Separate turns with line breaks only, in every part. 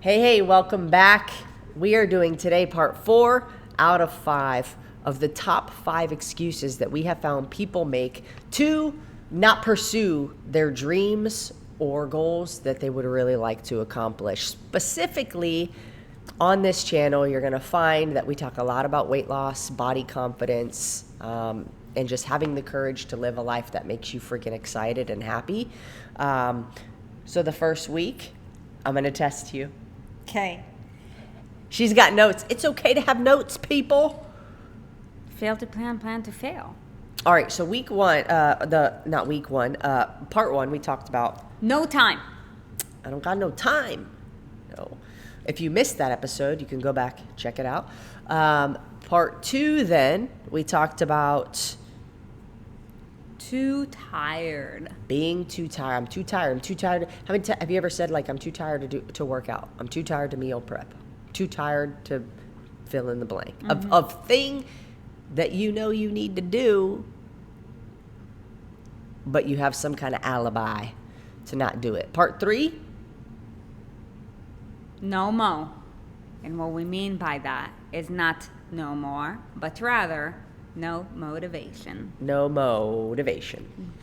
Hey, welcome back. We are doing today part 4 out of 5 of the top 5 excuses that we have found people make to not pursue their dreams or goals that they would really like to accomplish. Specifically, on this channel, you're going to find that we talk a lot about weight loss, body confidence, and just having the courage to live a life that makes you freaking excited and happy. So the first week, I'm going to test you.
Okay.
She's got notes. It's okay to have notes, people.
Fail to plan, plan to fail.
All right, so part 1, we talked about
No time.
I don't got no time. No. If you missed that episode, you can go back, check it out. Part 2, then, we talked about
Too tired.
being too tired. I'm too tired. I'm too tired. Have you ever said, like, I'm too tired to work out? I'm too tired to meal prep. Too tired to fill in the blank. Of thing that you know you need to do, but you have some kind of alibi to not do it. Part 3.
No mo. And what we mean by that is not no more, but rather no motivation.
No motivation.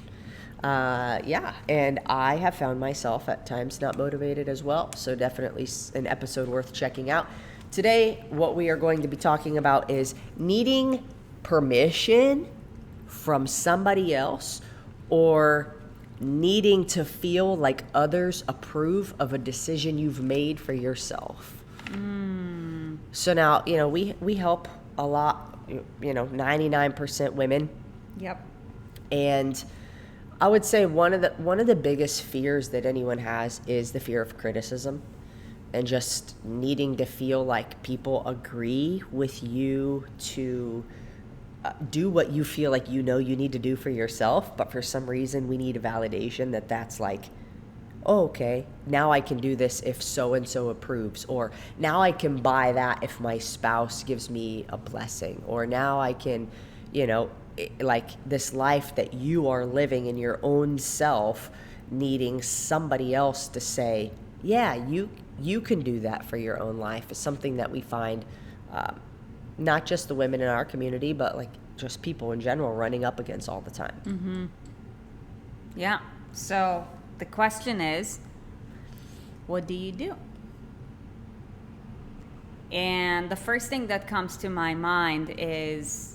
Yeah, and I have found myself at times not motivated as well, so definitely an episode worth checking out. Today, what we are going to be talking about is needing permission from somebody else or needing to feel like others approve of a decision you've made for yourself. So now, we help a lot, 99% women.
Yep.
And I would say one of the biggest fears that anyone has is the fear of criticism and just needing to feel like people agree with you to do what you feel like you need to do for yourself, but for some reason we need a validation that's like, oh, okay, now I can do this if so-and-so approves, or now I can buy that if my spouse gives me a blessing, or now I can, like this life that you are living in your own self, needing somebody else to say, yeah, you can do that for your own life, is something that we find, not just the women in our community, but like just people in general running up against all the time.
Mm-hmm. Yeah. So the question is, what do you do? And the first thing that comes to my mind is,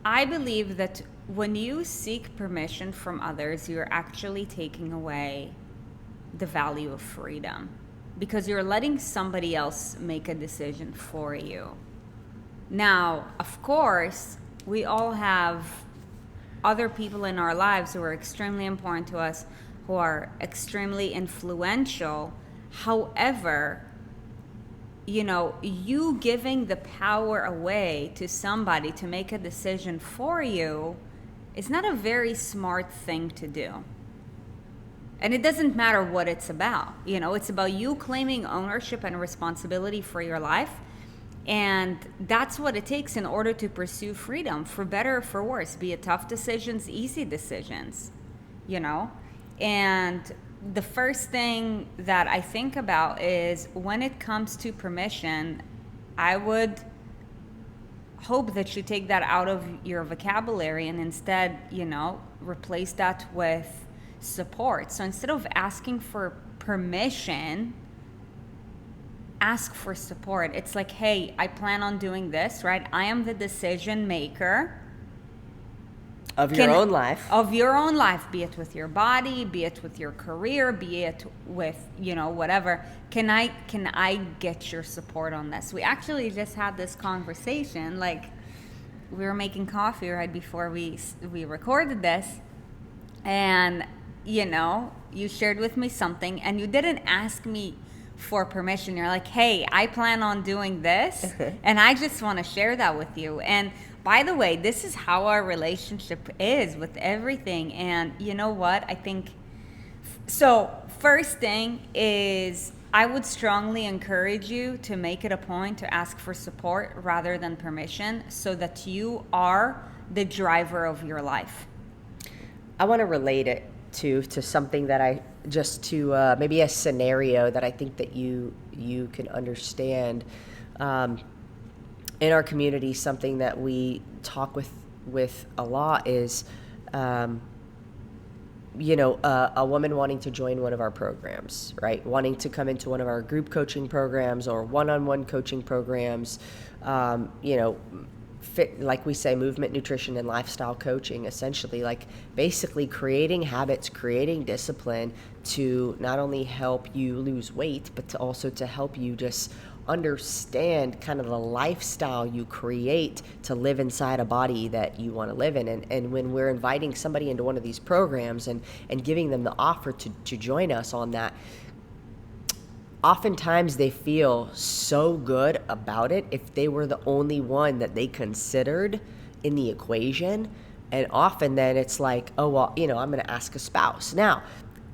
I believe that when you seek permission from others, you're actually taking away the value of freedom, because you're letting somebody else make a decision for you. Now, of course, we all have other people in our lives who are extremely important to us, who are extremely influential. However, you giving the power away to somebody to make a decision for you is not a very smart thing to do. And it doesn't matter what it's about. It's about you claiming ownership and responsibility for your life. And that's what it takes in order to pursue freedom, for better or for worse, be it tough decisions, easy decisions, And the first thing that I think about is, when it comes to permission, I would hope that you take that out of your vocabulary and instead, replace that with support. So instead of asking for permission, ask for support. It's like, hey, I plan on doing this, right? I am the decision maker
Of your own life.
Of your own life, be it with your body, be it with your career, be it with, whatever. Can I get your support on this? We actually just had this conversation, like we were making coffee right before we recorded this, and you shared with me something, and you didn't ask me for permission. You're like, hey, I plan on doing this, and I just want to share that with you. And by the way, this is how our relationship is with everything. And you know what? I think, so first thing is, I would strongly encourage you to make it a point to ask for support rather than permission, so that you are the driver of your life.
I want to relate it to something that I just to maybe a scenario that I think that you can understand. In our community, something that we talk with a lot is, a woman wanting to join one of our programs, right? Wanting to come into one of our group coaching programs or one-on-one coaching programs, fit, like we say, movement, nutrition, and lifestyle coaching, essentially, like basically creating habits, creating discipline to not only help you lose weight, but to also to help you just understand kind of the lifestyle you create to live inside a body that you want to live in. And when we're inviting somebody into one of these programs and giving them the offer to join us on that, oftentimes they feel so good about it if they were the only one that they considered in the equation. And often then it's like, oh, well, I'm going to ask a spouse. Now,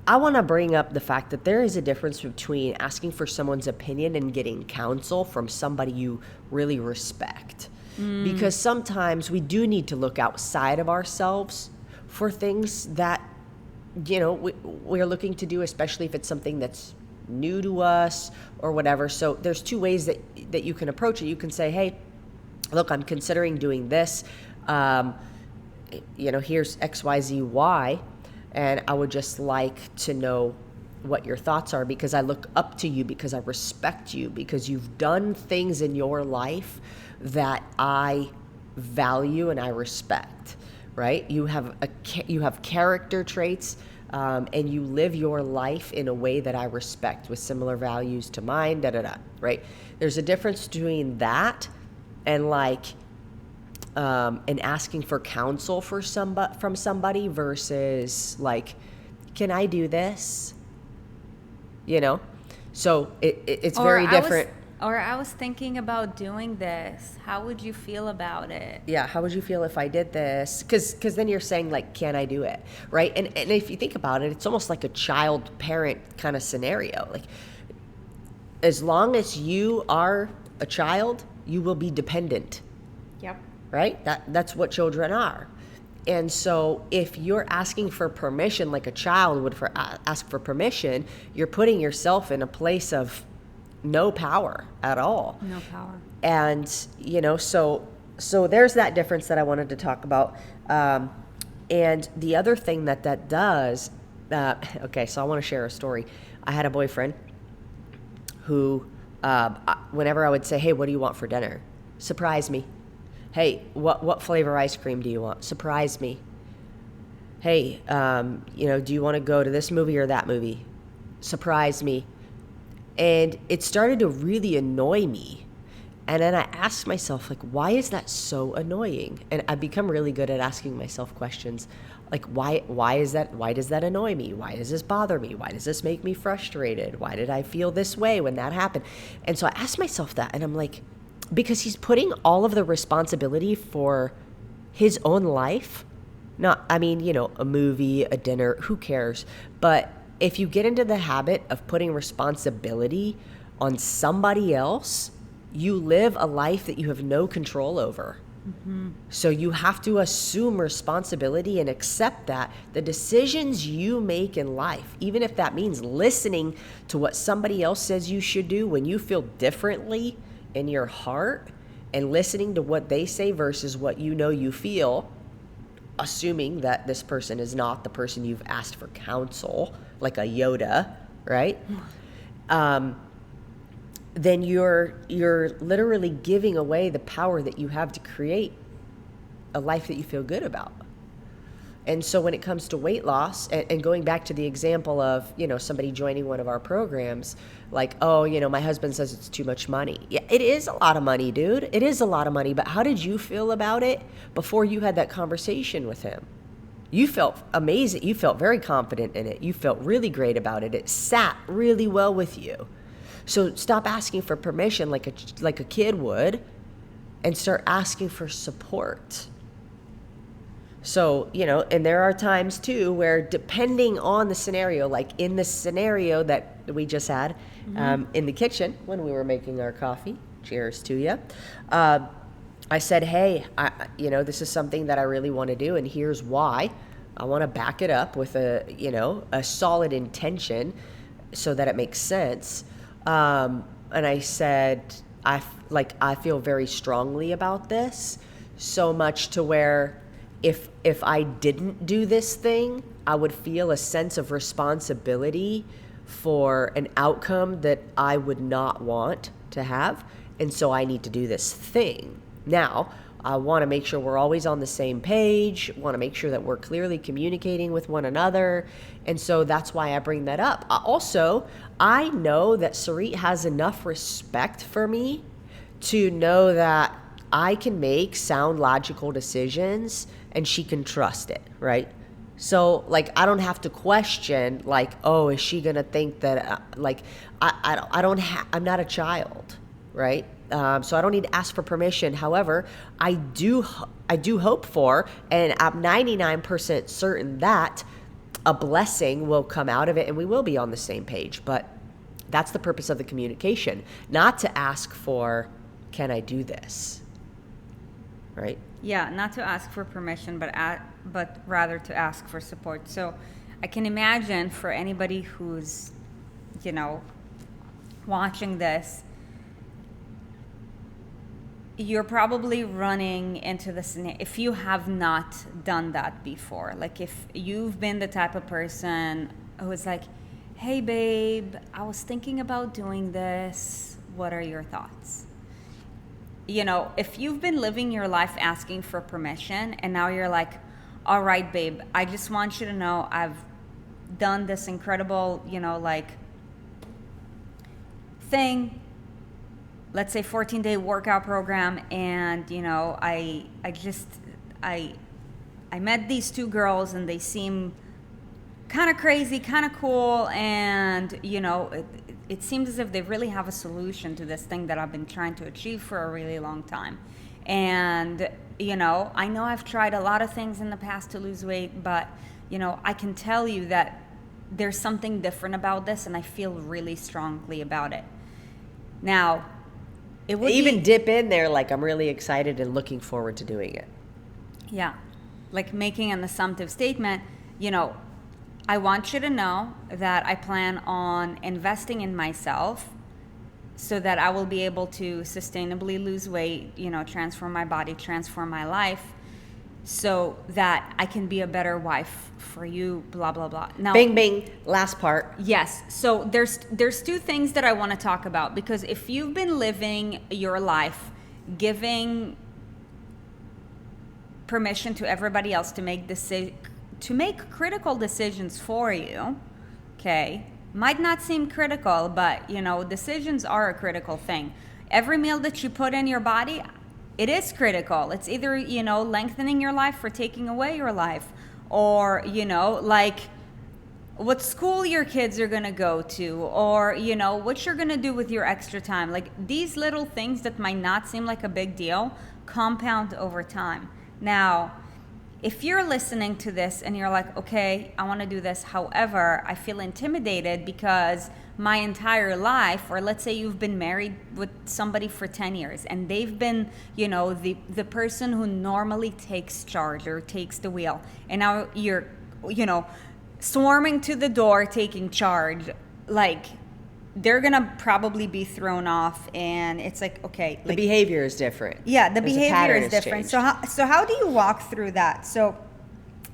I want to bring up the fact that there is a difference between asking for someone's opinion and getting counsel from somebody you really respect. Because sometimes we do need to look outside of ourselves for things that, we're looking to do, especially if it's something that's new to us or whatever. So there's two ways that you can approach it. You can say, hey, look, I'm considering doing this. Here's X, Y, Z, Y. And I would just like to know what your thoughts are, because I look up to you, because I respect you, because you've done things in your life that I value and I respect, right? You have character traits, and you live your life in a way that I respect with similar values to mine, right? There's a difference between that and and asking for counsel from somebody versus like, can I do this? So it's very different.
I was thinking about doing this. How would you feel about it?
Yeah, how would you feel if I did this? Because then you're saying like, can I do it, right? And if you think about it, it's almost like a child-parent kind of scenario. Like, as long as you are a child, you will be dependent.
Yep.
Right? That's what children are. And so if you're asking for permission like a child would ask for permission, you're putting yourself in a place of no power at all.
No power.
And, so there's that difference that I wanted to talk about. And the other thing that does, okay, so I want to share a story. I had a boyfriend who, whenever I would say, hey, what do you want for dinner? Surprise me. Hey, what flavor ice cream do you want? Surprise me. Hey, do you want to go to this movie or that movie? Surprise me. And it started to really annoy me. And then I asked myself, like, why is that so annoying? And I've become really good at asking myself questions like, why is that? Why does that annoy me? Why does this bother me? Why does this make me frustrated? Why did I feel this way when that happened? And so I asked myself that, and I'm like, because he's putting all of the responsibility for his own life. A movie, a dinner, who cares? But if you get into the habit of putting responsibility on somebody else, you live a life that you have no control over. Mm-hmm. So you have to assume responsibility and accept that the decisions you make in life, even if that means listening to what somebody else says you should do when you feel differently in your heart, and listening to what they say versus what you feel, assuming that this person is not the person you've asked for counsel, like a Yoda, right? Then you're literally giving away the power that you have to create a life that you feel good about. And so when it comes to weight loss, and going back to the example of, somebody joining one of our programs, like, oh, my husband says it's too much money. Yeah, it is a lot of money, dude. It is a lot of money. But how did you feel about it before you had that conversation with him? You felt amazing. You felt very confident in it. You felt really great about it. It sat really well with you. So stop asking for permission like a kid would, and start asking for support. So, and there are times too where, depending on the scenario, like in the scenario that we just had, in the kitchen when we were making our coffee, cheers to you, I said, hey, this is something that I really want to do, and here's why. I want to back it up with a solid intention so that it makes sense. And I said, I feel very strongly about this, so much to where if I didn't do this thing, I would feel a sense of responsibility for an outcome that I would not want to have. And so I need to do this thing. Now, I want to make sure we're always on the same page, want to make sure that we're clearly communicating with one another. And so that's why I bring that up. Also, I know that Sarit has enough respect for me to know that I can make sound, logical decisions and she can trust it, right? So, like, I don't have to question, like, oh, is she going to think that, I'm not a child, right? So I don't need to ask for permission. However, I do hope for, and I'm 99% certain that a blessing will come out of it and we will be on the same page. But that's the purpose of the communication, not to ask for, can I do this? Right?
Yeah, not to ask for permission, but rather to ask for support. So I can imagine for anybody who's, watching this, you're probably running into the scenario, if you have not done that before, like if you've been the type of person who is like, hey babe, I was thinking about doing this, what are your thoughts? If you've been living your life asking for permission and now you're like, all right babe, I just want you to know I've done this incredible thing, let's say 14-day workout program, and I met these two girls and they seem kind of crazy, kind of cool, and it seems as if they really have a solution to this thing that I've been trying to achieve for a really long time. And I know I've tried a lot of things in the past to lose weight, but I can tell you that there's something different about this and I feel really strongly about it. Now, it would
even dip in there like I'm really excited and looking forward to doing it.
Yeah. Like making an assumptive statement, I want you to know that I plan on investing in myself so that I will be able to sustainably lose weight, transform my body, transform my life, so that I can be a better wife for you, blah, blah, blah. Now,
bing, bing, last part.
Yes. So there's two things that I want to talk about, because if you've been living your life giving permission to everybody else to make critical decisions for you, okay, might not seem critical, but decisions are a critical thing. Every meal that you put in your body, it is critical. It's either, lengthening your life or taking away your life, or, like what school your kids are going to go to, or, what you're going to do with your extra time. Like these little things that might not seem like a big deal compound over time. Now, if you're listening to this and you're like, okay, I want to do this, however, I feel intimidated because my entire life, or let's say you've been married with somebody for 10 years and they've been, the person who normally takes charge or takes the wheel, and now you're, swarming to the door taking charge, like they're gonna probably be thrown off, and it's like, okay,
the behavior is different.
Yeah, the behavior is different. So how do you walk through that? So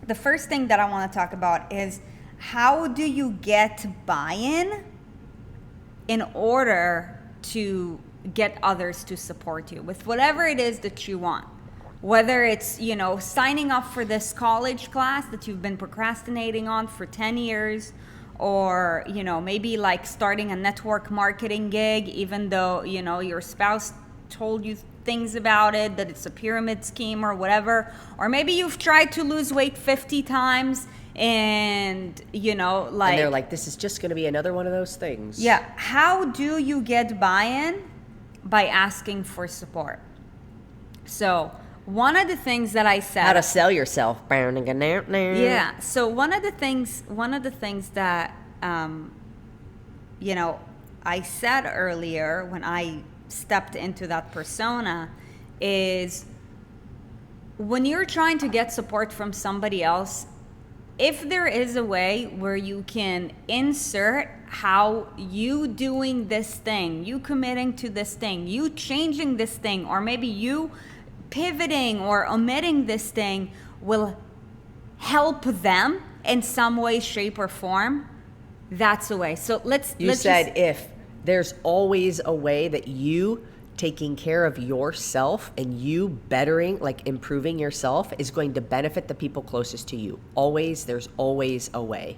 the first thing that I want to talk about is, how do you get buy-in in order to get others to support you with whatever it is that you want? Whether it's, signing up for this college class that you've been procrastinating on for 10 years, or, maybe like starting a network marketing gig, even though, your spouse told you things about it, that it's a pyramid scheme or whatever. Or maybe you've tried to lose weight 50 times and, and
they're like, this is just going to be another one of those things.
Yeah. How do you get buy-in? By asking for support. So one of the things that I said,
how to sell yourself.
Yeah. So one of the things that I said earlier when I stepped into that persona is, when you're trying to get support from somebody else, if there is a way where you can insert how you doing this thing, you committing to this thing, you changing this thing, or maybe you pivoting or omitting this thing will help them in some way, shape, or form, that's the way. So let's
said if there's always a way that you taking care of yourself and you bettering, like improving yourself, is going to benefit the people closest to you. There's always a way.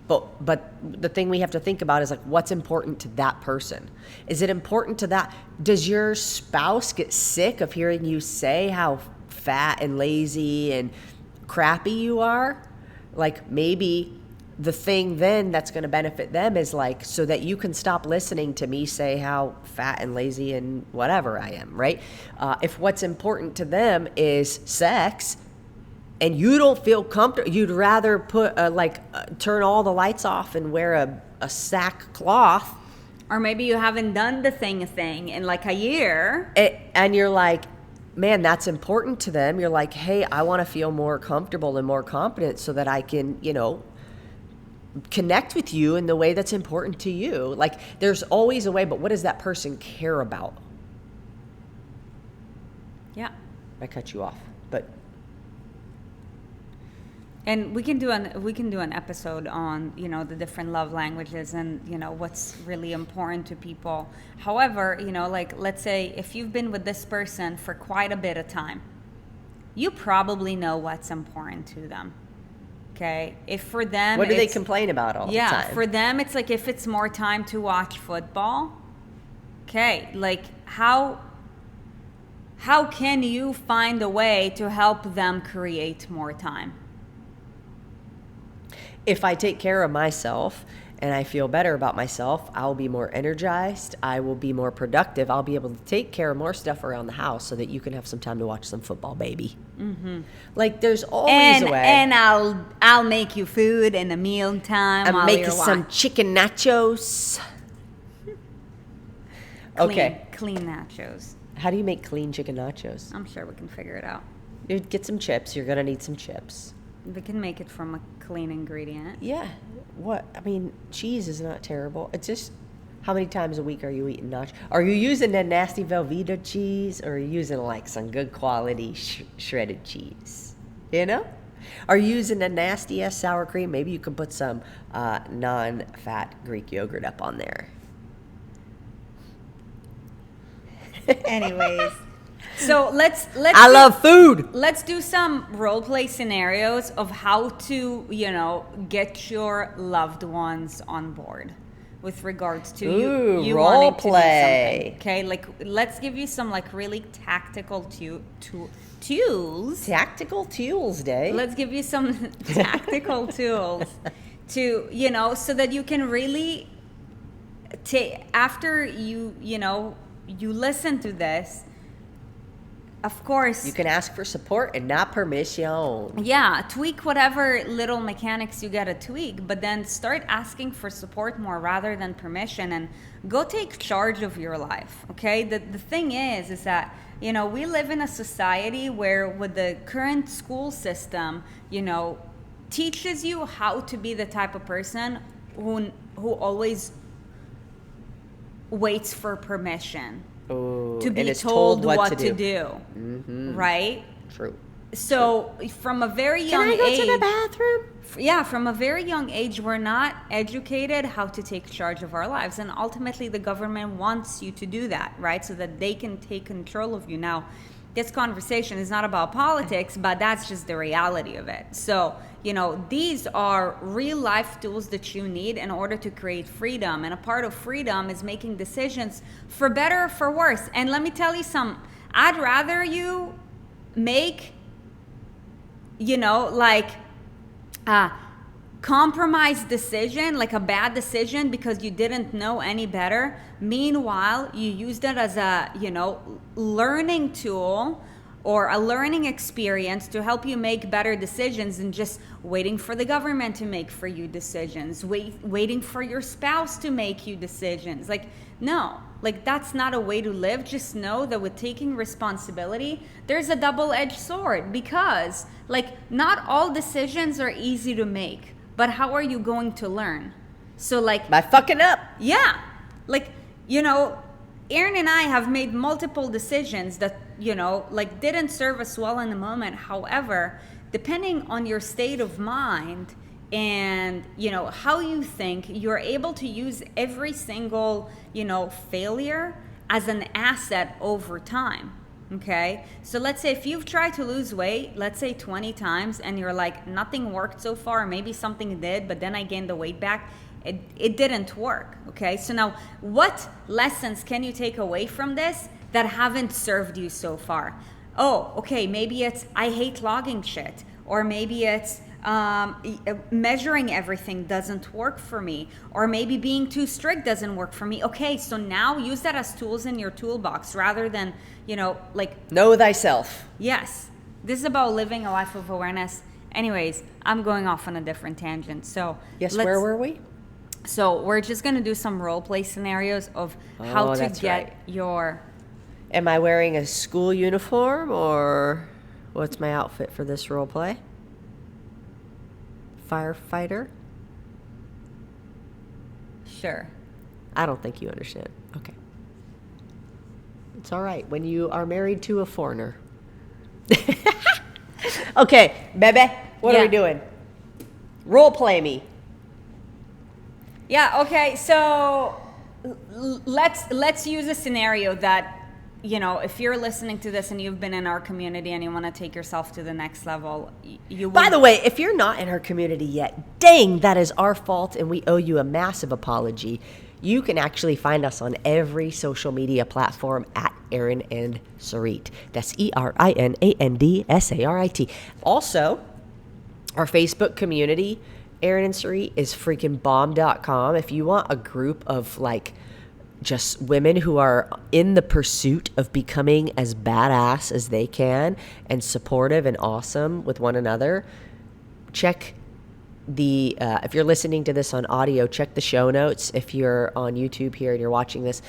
But the thing we have to think about is like, what's important to that person? Is it important to that? Does your spouse get sick of hearing you say how fat and lazy and crappy you are? Like, maybe the thing then that's going to benefit them is like, so that you can stop listening to me say how fat and lazy and whatever I am, right? If what's important to them is sex and you don't feel comfortable, you'd rather turn all the lights off and wear a sackcloth.
Or maybe you haven't done the thing in like a year.
And you're like, man, that's important to them. You're like, hey, I want to feel more comfortable and more confident so that I can, connect with you in the way that's important to you. Like, there's always a way, but what does that person care about?
Yeah.
I cut you off, but.
And we can do an episode on, the different love languages and, what's really important to people. However, like, let's say if you've been with this person for quite a bit of time, you probably know what's important to them. Okay. If for them,
what do they complain about all the time?
Yeah, for them, it's like if it's more time to watch football. Okay, like how can you find a way to help them create more time?
If I take care of myself and I feel better about myself, I'll be more energized. I will be more productive. I'll be able to take care of more stuff around the house so that you can have some time to watch some football, baby. Mm-hmm. Like, there's always a way.
And I'll make you food in the mealtime.
I'll make you some chicken nachos.
Clean nachos.
How do you make clean chicken nachos?
I'm sure we can figure it out.
You'd get some chips. You're going to need some chips.
We can make it from a clean ingredient.
Yeah. Cheese is not terrible. It's just, how many times a week are you eating nachos? Are you using that nasty Velveeta cheese, or are you using like some good quality shredded cheese? Are you using a nasty ass sour cream? Maybe you can put some non-fat Greek yogurt up on there.
Anyways. So let's
I love food.
Let's do some role play scenarios of how to, get your loved ones on board with regards to you
role
wanting
play.
To do something. Okay, like let's give you some like really tactical tools.
Tactical tools day.
Let's give you some tactical tools to, so that you can really after you listen to this. Of course.
You can ask for support and not permission.
Yeah, tweak whatever little mechanics you got to tweak, but then start asking for support more rather than permission, and go take charge of your life, okay? The thing is that, we live in a society where with the current school system, teaches you how to be the type of person who always waits for permission. To be told what to do. Mm-hmm. Right?
True.
So from a very young age...
Can I go to the bathroom?
Yeah, from a very young age, we're not educated how to take charge of our lives. And ultimately, the government wants you to do that, right? So that they can take control of you. Now, this conversation is not about politics, but that's just the reality of it. So, these are real life tools that you need in order to create freedom. And a part of freedom is making decisions for better or for worse. And let me tell you something. I'd rather you make, compromise decision, like a bad decision because you didn't know any better. Meanwhile, you use that as a, learning tool or a learning experience to help you make better decisions than just waiting for the government to make for you decisions, waiting for your spouse to make you decisions. No, like that's not a way to live. Just know that with taking responsibility, there's a double-edged sword, because like not all decisions are easy to make, but how are you going to learn? So like
By fucking up.
yeah, like, you know, Erin and I have made multiple decisions that, you know, like didn't serve us well in the moment. However, depending on your state of mind and, you know, how you think, you're able to use every single, you know, failure as an asset over time. Okay. So let's say if you've tried to lose weight, let's say 20 times, and you're like, nothing worked so far, maybe something did, but then I gained the weight back. It didn't work. Okay. So now what lessons can you take away from this that haven't served you so far? Oh, okay. Maybe it's, I hate logging shit, or maybe it's, measuring everything doesn't work for me, or maybe being too strict doesn't work for me. Okay, so now use that as tools in your toolbox rather than, you know, like,
know thyself.
Yes, this is about living a life of awareness. Anyways, I'm going off on a different tangent. So
yes, where were we?
So we're just gonna do some role play scenarios of how to get your.
Am I wearing a school uniform, or what's my outfit for this role play? Firefighter?
Sure.
I don't think you understand. Okay. It's all right when you are married to a foreigner. Okay, baby, what are we doing? Role play me.
Yeah, okay, so let's use a scenario that, you know, if you're listening to this and you've been in our community and you want to take yourself to the next level, you will.
By the way, if you're not in our community yet, dang, that is our fault, and we owe you a massive apology. You can actually find us on every social media platform at Erin and Sarit. That's ERINANDSARIT. Also, our Facebook community, Erin and Sarit, is freaking bomb.com. If you want a group of like just women who are in the pursuit of becoming as badass as they can and supportive and awesome with one another, check the if you're listening to this on audio, check the show notes. If you're on YouTube here and you're watching this,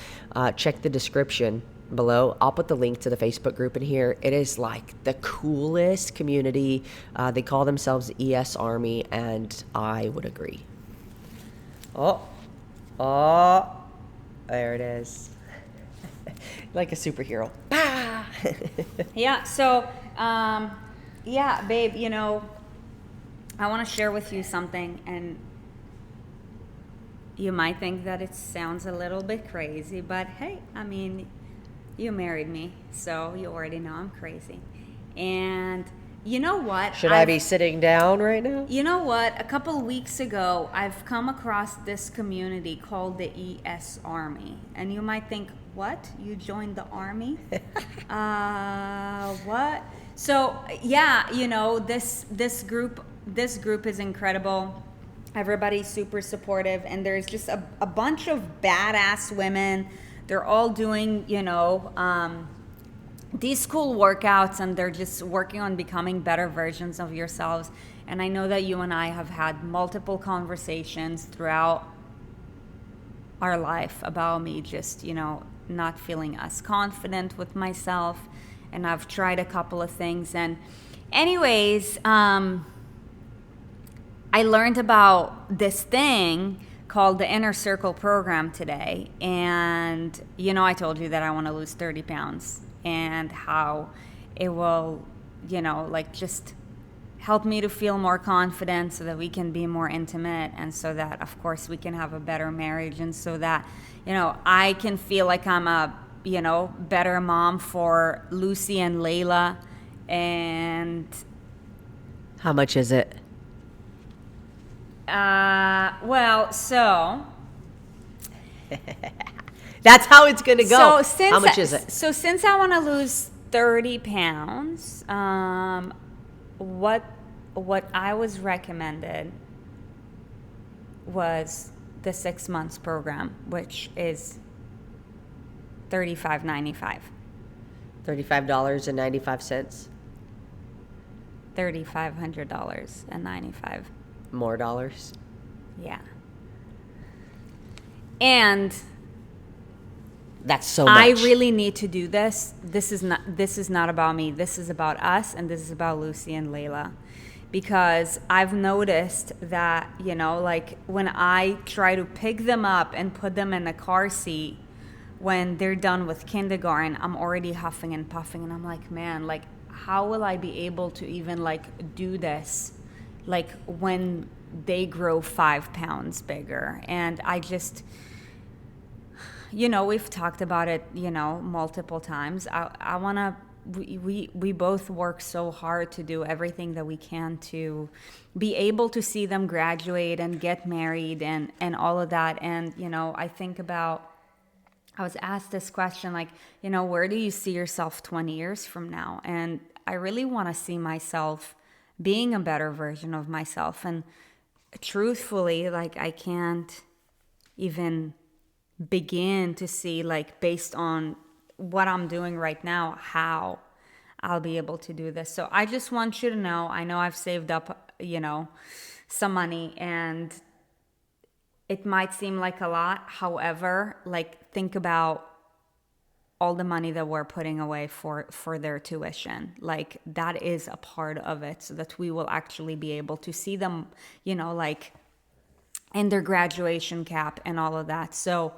check the description below. I'll put the link to the Facebook group in here. It is like the coolest community. They call themselves ES Army, and I would agree. Oh, there it is. Like a superhero.
Yeah, so, yeah, babe, you know, I want to share with you something, and you might think that it sounds a little bit crazy, but hey, I mean, you married me, so you already know I'm crazy. And you know what?
Should I be sitting down right now?
You know what? A couple weeks ago, I've come across this community called the ES Army. And you might think, what? You joined the army? What? So, yeah, you know, this group is incredible. Everybody's super supportive, and there's just a bunch of badass women. They're all doing, you know, these cool workouts, and they're just working on becoming better versions of yourselves. And I know that you and I have had multiple conversations throughout our life about me just, you know, not feeling as confident with myself. And I've tried a couple of things. And anyways, I learned about this thing called the Inner Circle program today. And, you know, I told you that I want to lose 30 pounds. And how it will, you know, like just help me to feel more confident so that we can be more intimate, and so that, of course, we can have a better marriage, and so that, you know, I can feel like I'm a, you know, better mom for Lucy and Layla. And
how much is it?
Well, so
that's how it's going to go.
So since
how much is it?
So since I want to lose 30 pounds, what I was recommended was the 6 months program, which is $35.95.
$35.95.
$3,500.95.
More dollars.
Yeah. And
That's so
I
much.
really need to do this. This is not about me. This is about us, and this is about Lucy and Layla. Because I've noticed that, like when I try to pick them up and put them in a car seat when they're done with kindergarten, I'm already huffing and puffing, and I'm like, man, like how will I be able to even like do this like when they grow 5 pounds bigger? And I just, we've talked about it, multiple times. I want to, we both work so hard to do everything that we can to be able to see them graduate and get married and all of that. And, I think about, I was asked this question, like, where do you see yourself 20 years from now? And I really want to see myself being a better version of myself. And truthfully, like, I can't even begin to see, like, based on what I'm doing right now, how I'll be able to do this. So I just want you to know, I know I've saved up, some money, and it might seem like a lot. However, like, think about all the money that we're putting away for their tuition. Like, that is a part of it, so that we will actually be able to see them, like in their graduation cap and all of that. So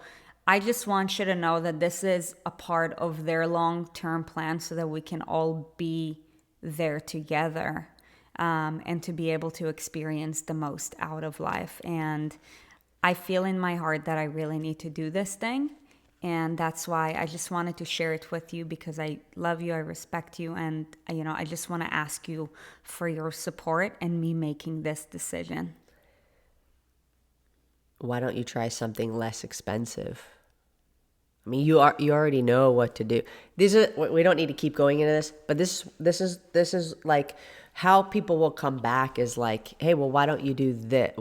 I just want you to know that this is a part of their long-term plan, so that we can all be there together, and to be able to experience the most out of life. And I feel in my heart that I really need to do this thing. And that's why I just wanted to share it with you, because I love you, I respect you, and I just want to ask you for your support and me making this decision.
Why don't you try something less expensive? I mean, you already know what to do. We don't need to keep going into this, but this is like how people will come back is like, hey, well, why don't you do this?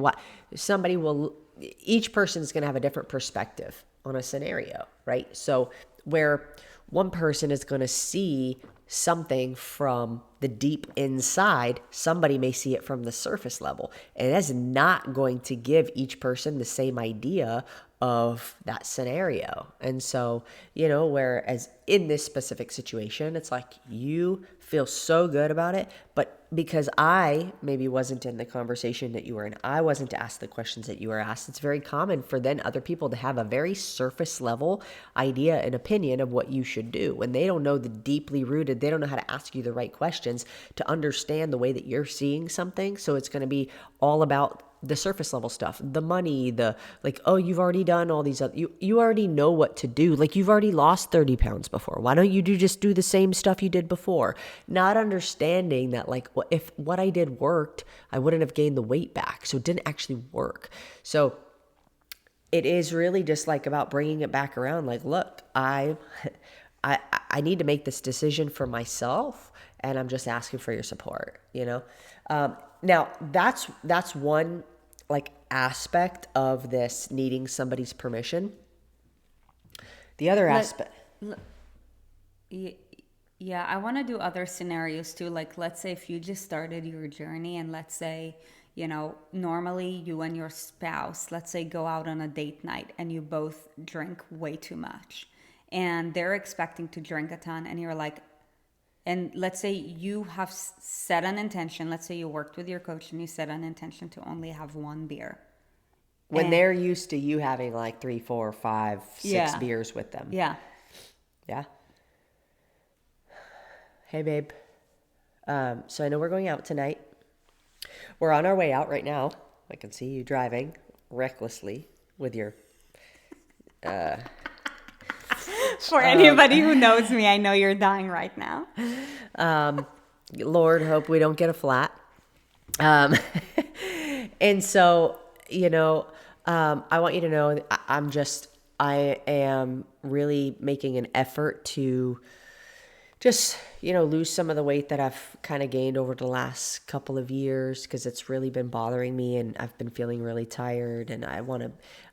Each person is going to have a different perspective on a scenario, right? So where one person is going to see something from the deep inside, somebody may see it from the surface level. And that's not going to give each person the same idea of that scenario. And so, whereas in this specific situation, it's like you feel so good about it, but because I maybe wasn't in the conversation that you were in, I wasn't asked the questions that you were asked, it's very common for then other people to have a very surface level idea and opinion of what you should do. When they don't know the deeply rooted, they don't know how to ask you the right questions to understand the way that you're seeing something. So it's going to be all about the surface level stuff, the money, the like, oh, you've already done all these other, you already know what to do. Like, you've already lost 30 pounds before. Why don't you just do the same stuff you did before? Not understanding that, like, if what I did worked, I wouldn't have gained the weight back. So it didn't actually work. So it is really just like about bringing it back around. Like, look, I need to make this decision for myself, and I'm just asking for your support, Now, that's one, like, aspect of this needing somebody's permission. The other aspect...
Yeah, I want to do other scenarios too. Like, let's say if you just started your journey, and let's say, normally you and your spouse, let's say, go out on a date night and you both drink way too much. And they're expecting to drink a ton, and you're like, and let's say you have set an intention. Let's say you worked with your coach and you set an intention to only have one beer.
When they're used to you having like 3, 4, 5, 6 beers with them.
Yeah.
Yeah. Hey, babe. So I know we're going out tonight. We're on our way out right now. I can see you driving recklessly with your...
For anybody who knows me, I know you're dying right now.
Lord, hope we don't get a flat. And so, I want you to know I am really making an effort to just, lose some of the weight that I've kind of gained over the last couple of years, because it's really been bothering me, and I've been feeling really tired, and I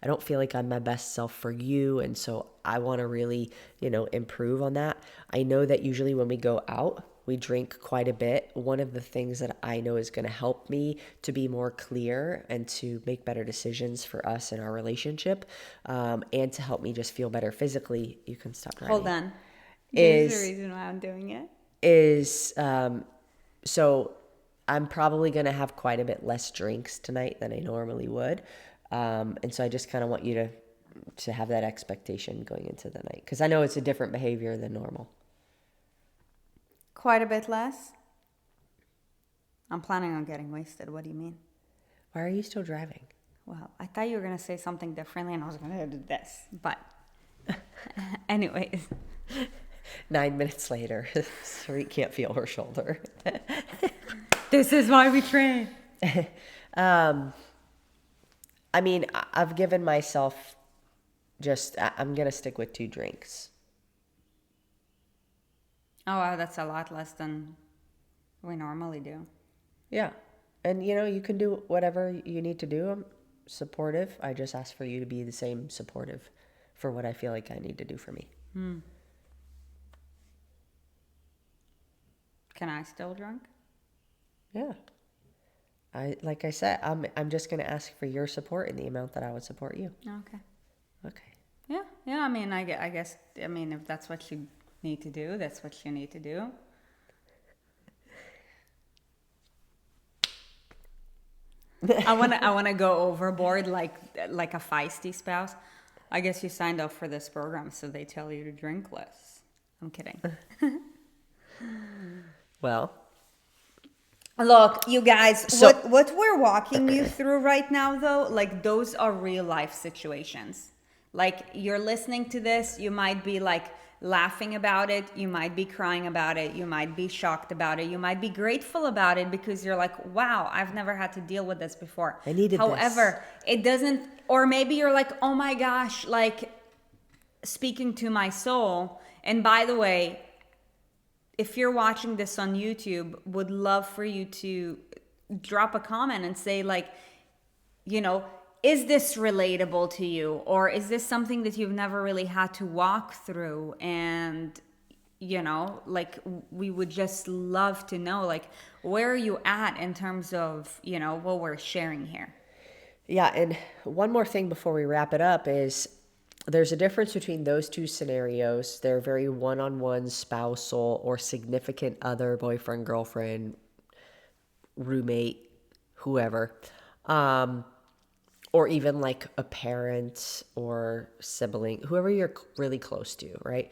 don't feel like I'm my best self for you. And so I want to really, improve on that. I know that usually when we go out, We drink quite a bit. One of the things that I know is going to help me to be more clear and to make better decisions for us in our relationship, and to help me just feel better physically. You can stop writing.
Hold on. There's a reason why I'm doing it.
So I'm probably going to have quite a bit less drinks tonight than I normally would. And so I just kind of want you to have that expectation going into the night, because I know it's a different behavior than normal.
Quite a bit less? I'm planning on getting wasted. What do you mean?
Why are you still driving?
Well, I thought you were going to say something differently, and I was going to do this. But anyways.
9 minutes later, Sarit can't feel her shoulder.
This is why we train.
I mean, I've given myself I'm going to stick with 2 drinks.
Oh, wow, that's a lot less than we normally do.
Yeah. And, you can do whatever you need to do. I'm supportive. I just ask for you to be the same supportive for what I feel like I need to do for me.
Can I still drink?
Yeah. Like I said, I'm just going to ask for your support in the amount that I would support you.
Okay.
Okay.
Yeah. I mean, I guess, if that's what you need to do, that's what you need to do. I want to go overboard like a feisty spouse. I guess you signed up for this program, so they tell you to drink less. I'm kidding.
Well,
look, you guys, what we're walking you through right now, though, like, those are real life situations. Like, you're listening to this, you might be like laughing about it, you might be crying about it, you might be shocked about it, you might be grateful about it because you're like, wow, I've never had to deal with this before.
I needed
However, it doesn't, or maybe you're like, oh my gosh, like, speaking to my soul. And by the way, if you're watching this on YouTube, would love for you to drop a comment and say, like, is this relatable to you? Or is this something that you've never really had to walk through? And, like, we would just love to know, like, where are you at in terms of, what we're sharing here?
Yeah, and one more thing before we wrap it up is there's a difference between those 2 scenarios. They're very one-on-one, spousal, or significant other, boyfriend, girlfriend, roommate, whoever. Or even like a parent or sibling, whoever you're really close to, right?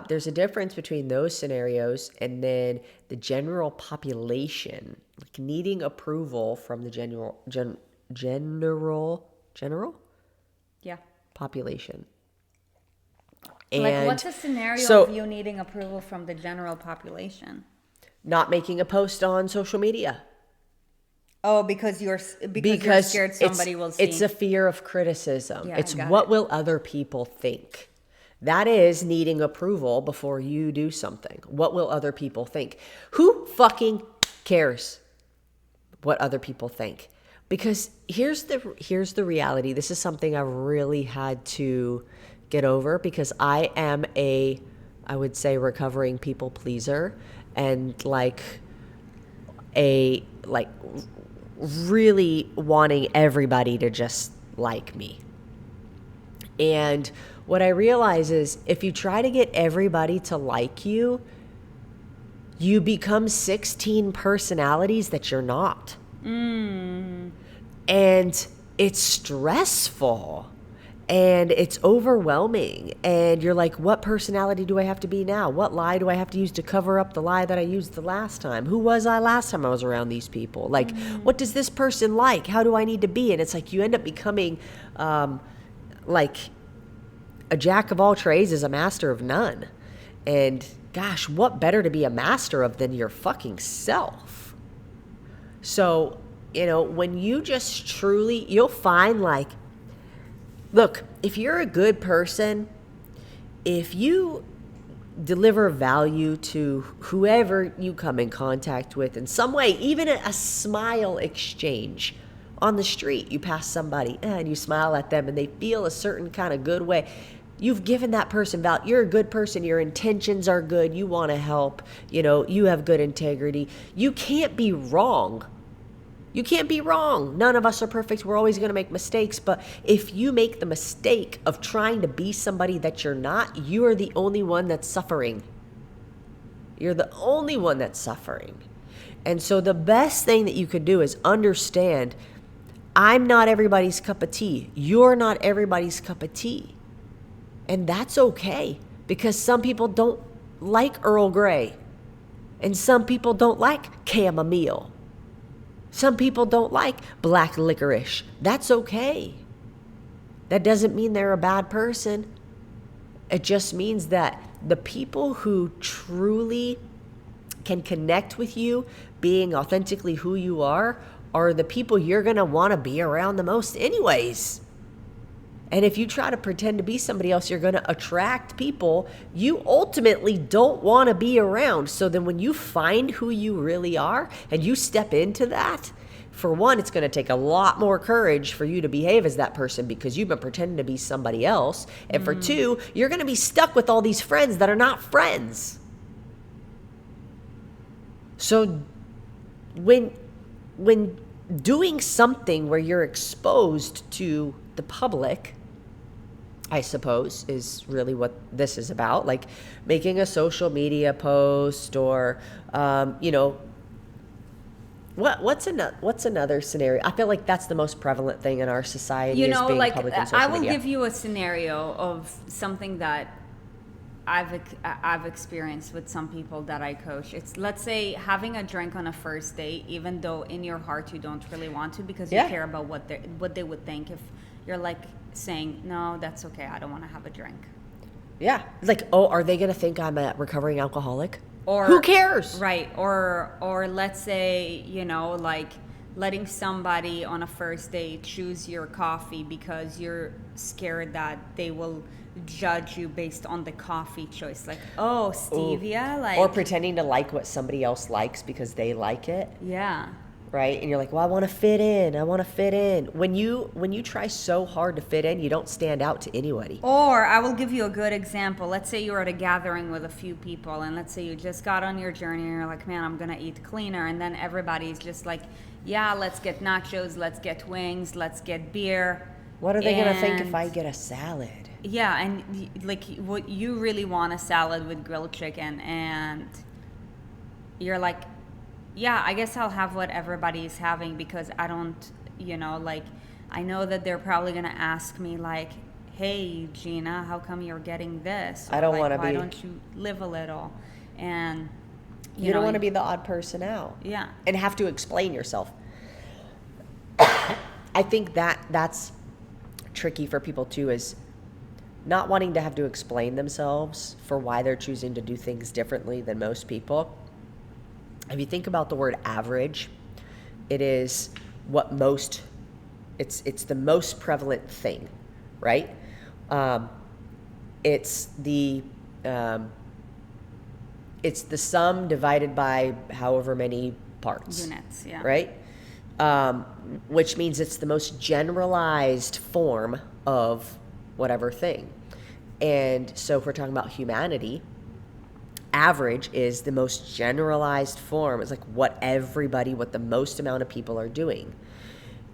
There's a difference between those scenarios and then the general population, like needing approval from the general
Yeah.
population.
Like, what's a scenario of you needing approval from the general population?
Not making a post on social media.
Oh, because you're scared somebody will see.
It's a fear of criticism.
Yeah,
it's what will other people think. That is needing approval before you do something. What will other people think? Who fucking cares what other people think? Because here's the reality. This is something I really had to get over because I am I would say, recovering people pleaser, and really wanting everybody to just like me. And what I realize is if you try to get everybody to like you, you become 16 personalities that you're not. And it's stressful and it's overwhelming. And you're like, what personality do I have to be now? What lie do I have to use to cover up the lie that I used the last time? Who was I last time I was around these people? Like, what does this person like? How do I need to be? And it's like you end up becoming like a jack of all trades is a master of none. And gosh, what better to be a master of than your fucking self? So, when you just truly, you'll find look, if you're a good person, if you deliver value to whoever you come in contact with in some way, even a smile exchange on the street, you pass somebody and you smile at them and they feel a certain kind of good way. You've given that person value. You're a good person. Your intentions are good. You want to help. You have good integrity. You can't be wrong. You can't be wrong. None of us are perfect. We're always going to make mistakes. But if you make the mistake of trying to be somebody that you're not, you are the only one that's suffering. You're the only one that's suffering. And so the best thing that you could do is understand, I'm not everybody's cup of tea. You're not everybody's cup of tea. And that's okay, because some people don't like Earl Grey. And some people don't like chamomile. Some people don't like black licorice. That's okay. That doesn't mean they're a bad person. It just means that the people who truly can connect with you, being authentically who you are the people you're going to want to be around the most anyways. And if you try to pretend to be somebody else, you're going to attract people you ultimately don't want to be around. So then when you find who you really are and you step into that, for one, it's going to take a lot more courage for you to behave as that person because you've been pretending to be somebody else. And for two, you're going to be stuck with all these friends that are not friends. So when doing something where you're exposed to the public, I suppose, is really what this is about, like making a social media post or, what's another scenario? I feel like that's the most prevalent thing in our society, is being public on social
I will
media.
give you a scenario of something that I've experienced with some people that I coach. It's, let's say, having a drink on a first date, even though in your heart you don't really want to, because you care about what they would think if you're like saying, no, that's okay, I don't want to have a drink.
Yeah. Like, oh, are they going to think I'm a recovering alcoholic?
Or
who cares?
Right. Or let's say, like letting somebody on a first date choose your coffee because you're scared that they will judge you based on the coffee choice. Like, oh, stevia.
Ooh.
Like,
or pretending to like what somebody else likes because they like it.
Yeah.
Right? And you're like, well, I want to fit in. When you try so hard to fit in, you don't stand out to anybody.
Or I will give you a good example. Let's say you're at a gathering with a few people, and let's say you just got on your journey and you're like, man, I'm going to eat cleaner. And then everybody's just like, yeah, let's get nachos, let's get wings, let's get beer.
What are they going to think if I get a salad?
Yeah, and like what you really want a salad with grilled chicken, and you're like, yeah, I guess I'll have what everybody's having because I don't, like, I know that they're probably going to ask me like, hey, Gina, how come you're getting this? Or
I don't
like,
want to
why
be.
don't you live a little? And
you don't want to be the odd person out.
Yeah.
And have to explain yourself. I think that's tricky for people too, is not wanting to have to explain themselves for why they're choosing to do things differently than most people. If you think about the word average, it is it's the most prevalent thing, right? It's the sum divided by however many parts.
Units, yeah.
Right? Which means it's the most generalized form of whatever thing. And so if we're talking about humanity, average is the most generalized form. It's like what the most amount of people are doing.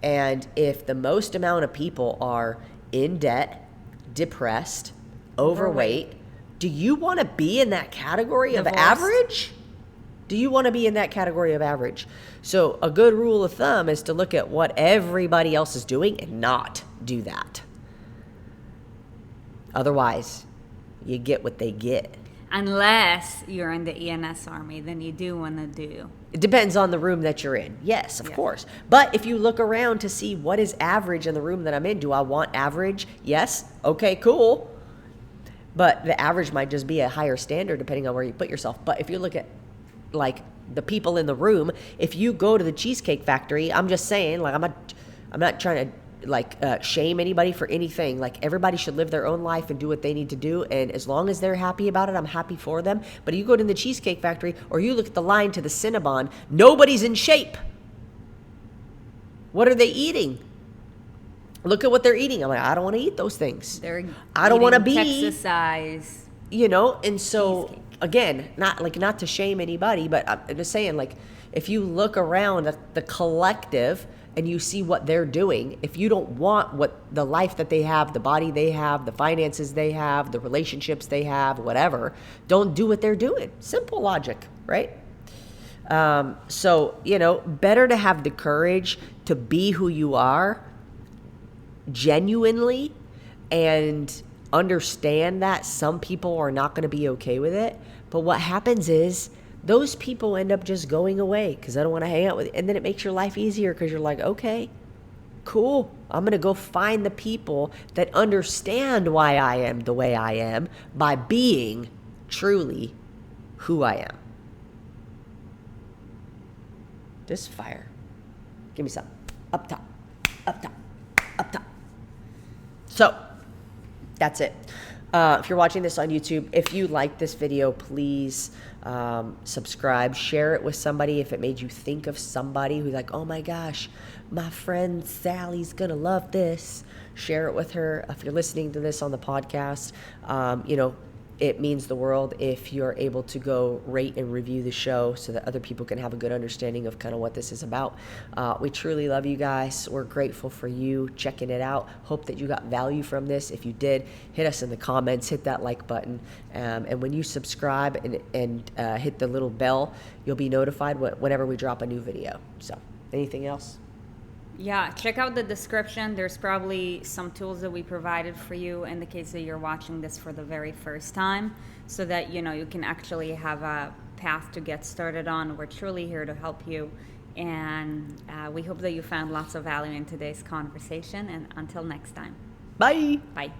And if the most amount of people are in debt, depressed, overweight, do you want to be in that category of average? Do you want to be in that category of average? So a good rule of thumb is to look at what everybody else is doing and not do that. Otherwise, you get what they get.
Unless you're in the ENS Army, then you do want to do.
It depends on the room that you're in. Yes, of course. But if you look around to see what is average in the room that I'm in, do I want average? Yes. Okay, cool. But the average might just be a higher standard depending on where you put yourself. But if you look at like the people in the room, if you go to the Cheesecake Factory, I'm just saying, like, I'm not trying to shame anybody for anything. Like, everybody should live their own life and do what they need to do, and as long as they're happy about it, I'm happy for them. But if you go to the Cheesecake Factory or you look at the line to the Cinnabon, nobody's in shape. What are they eating? look at what they're eating. I'm like, I don't want to eat those things.
They're
I don't want to
eating
be
Texas-size.
and so
Cheesecake.
again, not to shame anybody, but I'm just saying, like, if you look around at the collective and you see what they're doing, if you don't want what the life that they have, the body they have, the finances they have, the relationships they have, whatever, don't do what they're doing. Simple logic, right? So, better to have the courage to be who you are genuinely and understand that some people are not going to be okay with it. But what happens is those people end up just going away because I don't want to hang out with you. And then it makes your life easier because you're like, okay, cool. I'm going to go find the people that understand why I am the way I am by being truly who I am. This fire. Give me some. Up top, up top, up top. So, that's it. If you're watching this on YouTube, if you like this video, please subscribe. Share it with somebody if it made you think of somebody who's like, oh my gosh, my friend Sally's going to love this. Share it with her. If you're listening to this on the podcast, it means the world if you're able to go rate and review the show so that other people can have a good understanding of kind of what this is about. We truly love you guys. We're grateful for you checking it out. Hope that you got value from this. If you did, hit us in the comments, hit that like button. And when you subscribe and hit the little bell, you'll be notified whenever we drop a new video. So, anything else?
Yeah, check out the description. There's probably some tools that we provided for you in the case that you're watching this for the very first time, so that you can actually have a path to get started on. We're truly here to help you, and we hope that you found lots of value in today's conversation. And until next time,
Bye.
bye.